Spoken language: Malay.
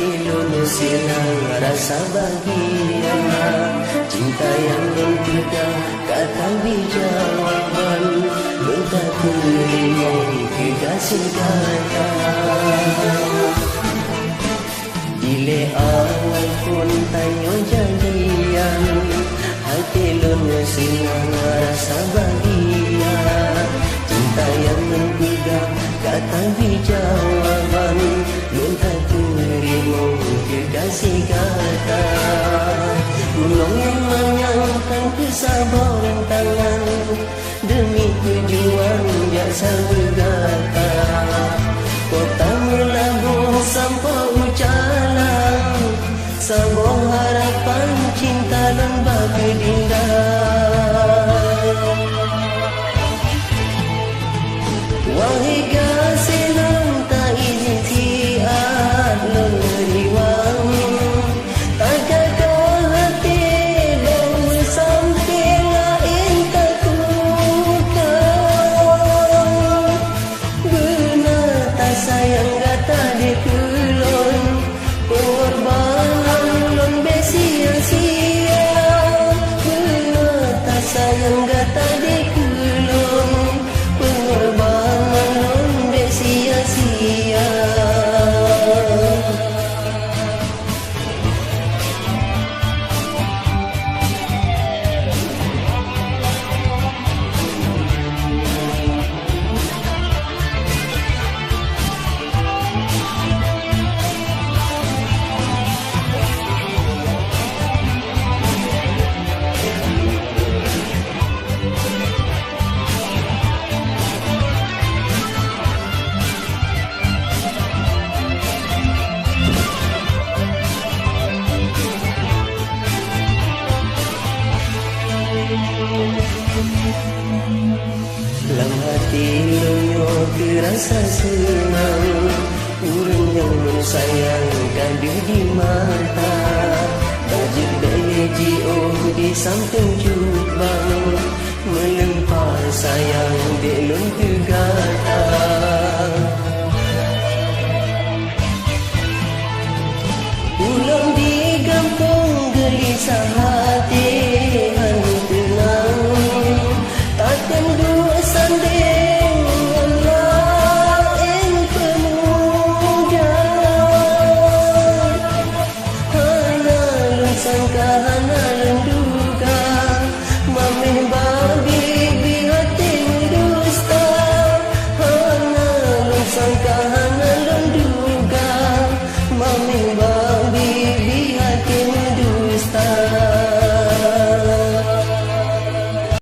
hati lulus silang rasa bahagia. Cinta yang mempegang kata jawaban, minta terima kekasih kata. Ile awal pun tanya janjian, hati lulus silang rasa bahagia. Cinta yang mempegang kata jawaban, minta terima kekasih kata. Gunung yang menyangkan kesabaran tangan, demi tujuan biasa bergata. Kota melabur sampai ucalan, sebuah harapan cinta lembah kedindah. Wahai kasih lang tak izin siap leriwang, takkan kau hati bawa sampai lain tak tukar. Benar tak sayang kata dikulon, pengorbanan lon besia-sia. Benar tak sayang kata dikulon, pengorbanan lon besia-sia. Dalam hati lunyo terasa senang, urang yang sayang kadu di mata. Baju beji di samping jubang, melempar sayang belum tergata. Pulang di kampung gelisah